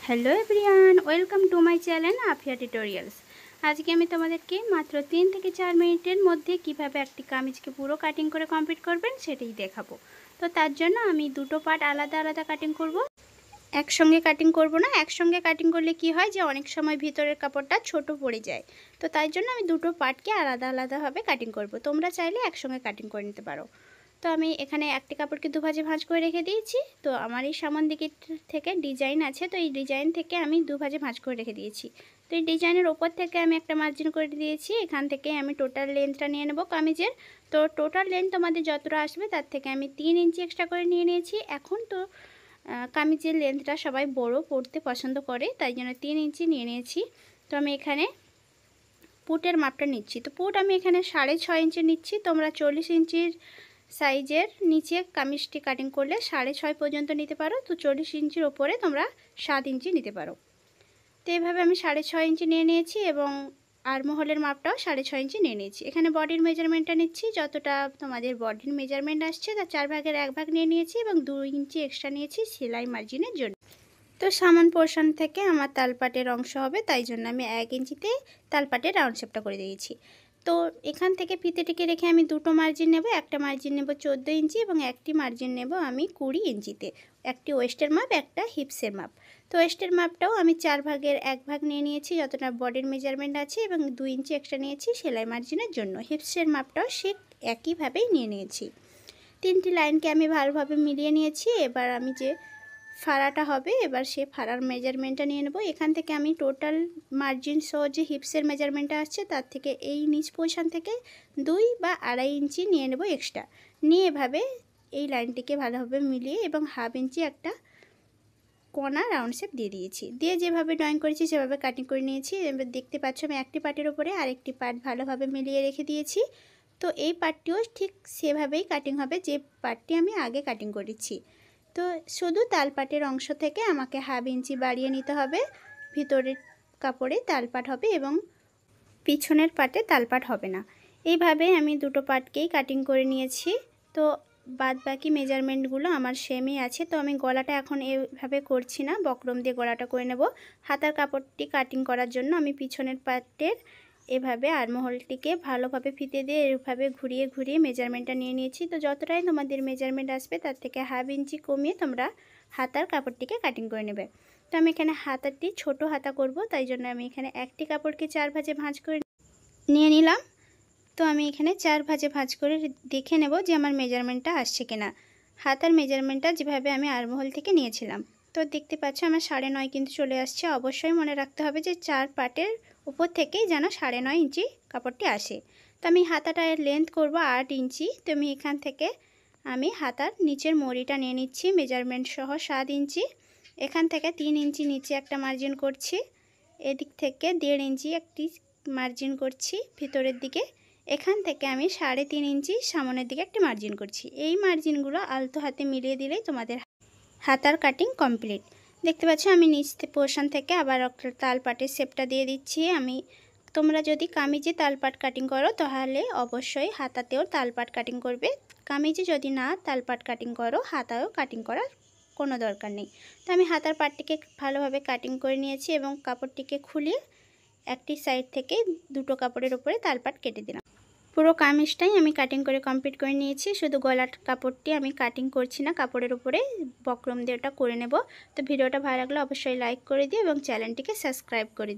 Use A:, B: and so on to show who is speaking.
A: Hello everyone welcome to my channel Afia tutorials. आज के तुम्हादेरके मात्र 3 থেকে 4 मिनिटेर मध्य किभाबे एकटी कामिजके पुरो काटिंग करे कमप्लीट करबेन सेटाई देखाबो। तो तार जन्य आमी दुटो पार्ट आलादा आलादा काटिंग करब, एकसंगे काटिंग करब ना। एकसंगे काटिंग करले कि हय जे अनेक समय भितरेर कापड़टा छोटो पड़े जाय। तो तार जन्य आमी दुटो पार्टके आलादा आलादा भावे काटिंग करब। तोमरा चाइले एकसंगे काटिंग करे निते पारो। तो आमी एखाने एकटी कापड़के दुभाजे भाँज करे रेखे दिएछि। तो आमार एई सामन दिके थेके डिजाइन आछे, तो एई डिजाइन थेके आमी दुभाजे भाँज करे रेखे दिएछि। तो एई डिजाइनेर ओपर थेके आमी एकटा मार्जिन करे दिएछि। एखान थेके आमी टोटाल लेंथटा निये नेब कामिजेर। तो टोटाल लेंथ तोमादेर যতটা आसबे तार थेके आमी 3 इंची एक्सट्रा करे निये निয়েছি। এখন তো কামিজের लेंथটা সবাই বড় পড়তে পছন্দ করে, তাই জন্য 3 इंची নিয়ে নিয়েছি। তো আমি এখানে পুটের মাপটা নিচ্ছি। তো পুট আমি এখানে 6.5 इंची নিচ্ছি। তোমরা 40 इंचिर साइजेर नीचे कामिजटी काटिंग करले 6.5 पर्यन्त निते पारो। तो 40 इंचिर ओपरे तोमरा 7 इंची निते पारो। तो एइभाবে আমি 6.5 इंची নিয়ে নিয়েছি এবং আর্মহোলের মাপটাও 6.5 इंची নিয়ে নিয়েছি। এখানে বডির মেজারমেন্টটা নিচ্ছি, যতটা তোমাদের বডির মেজারমেন্ট আসছে তার 4 ভাগের 1 ভাগ নিয়ে নিয়েছি এবং 2 इंची এক্সট্রা নিয়েছি সেলাই মার্জিনের জন্য। তো সামন পোর্শন থেকে আমার তালপাটের অংশ হবে, তাই জন্য আমি 1 इंचिते তালপাটের রাউন্ড শেপটা করে দিয়েছি। তো এখান থেকে ফিতেটিকে রেখে আমি দুটো মার্জিন নেব। একটা মার্জিন নেব 14 इंची এবং একটি মার্জিন নেব আমি 20 इंचिते। একটি ওয়েস্টের মাপ, একটা হিপসের মাপ। তো ওয়েস্টের মাপটাও আমি 4 ভাগের 1 ভাগ নিয়ে নিয়েছি, যতটা বডির মেজারমেন্ট আছে, এবং 2 इंची এক্সট্রা নিয়েছি সেলাই মার্জিনের জন্য। হিপসের মাপটাও ঠিক একইভাবেই নিয়ে নিয়েছি। তিনটি লাইনকে আমি ভালোভাবে মিলিয়ে নিয়েছি। এবার আমি যে ফাড়াটা হবে, এবার সে ফাড়ার মেজারমেন্টটা নিয়ে নেব। এখান থেকে আমি টোটাল মার্জিন সহ যে হিপসের মেজারমেন্টটা আসছে তার থেকে এই নিচ পজিশন থেকে 2 বা 2.5 इंची নিয়ে নেব এক্সট্রা। নিয়ে এভাবে এই লাইনটিকে ভালোভাবে মিলিয়ে এবং 1/2 इंची একটা কোণা রাউন্ড শেপ দিয়ে দিয়েছি। দিয়ে যেভাবে ড্রয়িং করেছি সেভাবে কাটিং করে নিয়েছি। এবার দেখতে পাচ্ছ আমি একটি পার্টের উপরে আরেকটি পার্ট ভালোভাবে মিলিয়ে রেখে দিয়েছি। তো এই পার্টটিও ঠিক সেভাবেই কাটিং হবে যে পার্টটি আমি আগে কাটিং করেছি। তো শুধু তালপাটের অংশ থেকে আমাকে 1/2 इंची বাড়িয়ে নিতে হবে। ভিতরের কাপড়ে তালপাট হবে এবং পিছনের পাটে তালপাট হবে না। এইভাবে আমি দুটো পার্টকেই কাটিং করে নিয়েছি। তো বাদ বাকি মেজারমেন্টগুলো আমার সেমই আছে। তো আমি গলাটা এখন এইভাবে করছি না, বক্রম দিয়ে গলাটা করে নেব। হাতার কাপড়টি কাটিং করার জন্য আমি পিছনের পার্টের এভাবে আর্মহোলটিকে ভালোভাবে ফিতে দিয়ে এভাবে ঘুরিয়ে ঘুরিয়ে মেজারমেন্টটা নিয়ে নিয়েছি। তো যতটাই তোমাদের মেজারমেন্ট আসবে তার থেকে 1/2 इंची কমিয়ে তোমরা হাতার কাপড়টিকে কাটিং করে নেবে। তো আমি এখানে হাতাটি ছোট হাতা করব, তাই জন্য আমি এখানে একটি কাপড়কে 4 ভাঁজে ভাঁজ করে নিয়ে নিলাম। তো আমি এখানে 4 ভাঁজে ভাঁজ করে দেখে নেব যে আমার মেজারমেন্টটা আসছে কিনা। হাতার মেজারমেন্টটা যেভাবে আমি আর্মহোল থেকে নিয়েছিলাম, তো দেখতে পাচ্ছ আমার 9.5 কিন্তু চলে আসছে। অবশ্যই মনে রাখতে হবে যে 4 পার্টের উপর থেকেই যেন 9.5 इंची কাপড়টি আসে। তো আমি হাতাটার লেন্থ করব 8 इंची। তো আমি এখান থেকে আমি হাতার নিচের মড়িটা নিয়ে নিচ্ছি মেজারমেন্ট সহ 7 इंची। এখান থেকে 3 इंची নিচে একটা মার্জিন করছি, এদিক থেকে 1.5 इंची একটি মার্জিন করছি ভিতরের দিকে। এখান থেকে আমি 3.5 इंची সামনের দিকে একটা মার্জিন করছি। এই মার্জিনগুলো আলতো হাতে মিলিয়ে দিলেই তোমাদের হাতার কাটিং কমপ্লিট। দেখতে পাচ্ছ আমি নিচ পোর্শন থেকে আবার একটা তালপাটের শেপটা দিয়ে দিচ্ছি। তোমরা যদি কামিজে তালপাট কাটিং করো তাহলে অবশ্যই হাতাতেও তালপাট কাটিং করবে। কামিজে যদি না তালপাট কাটিং করো হাতায়ও কাটিং করার কোনো দরকার নেই। তো আমি হাতার পাটটিকে ভালোভাবে কাটিং করে নিয়েছি এবং কাপড়টিকে খুলে একটি সাইড থেকে দুটো কাপড়ের উপরে তালপাট কেটে দিলাম। পুরো কামিজটাই আমি কাটিং করে কমপ্লিট করে নিয়েছি। শুধু গলার কাপড়টি আমি কাটিং করছি না, কাপড়ের উপরে বক্রম দিয়ে ওটা করে নেব। তো ভিডিওটা ভালো লাগলে অবশ্যই লাইক করে দিও এবং চ্যানেলটিকে সাবস্ক্রাইব করে দিও।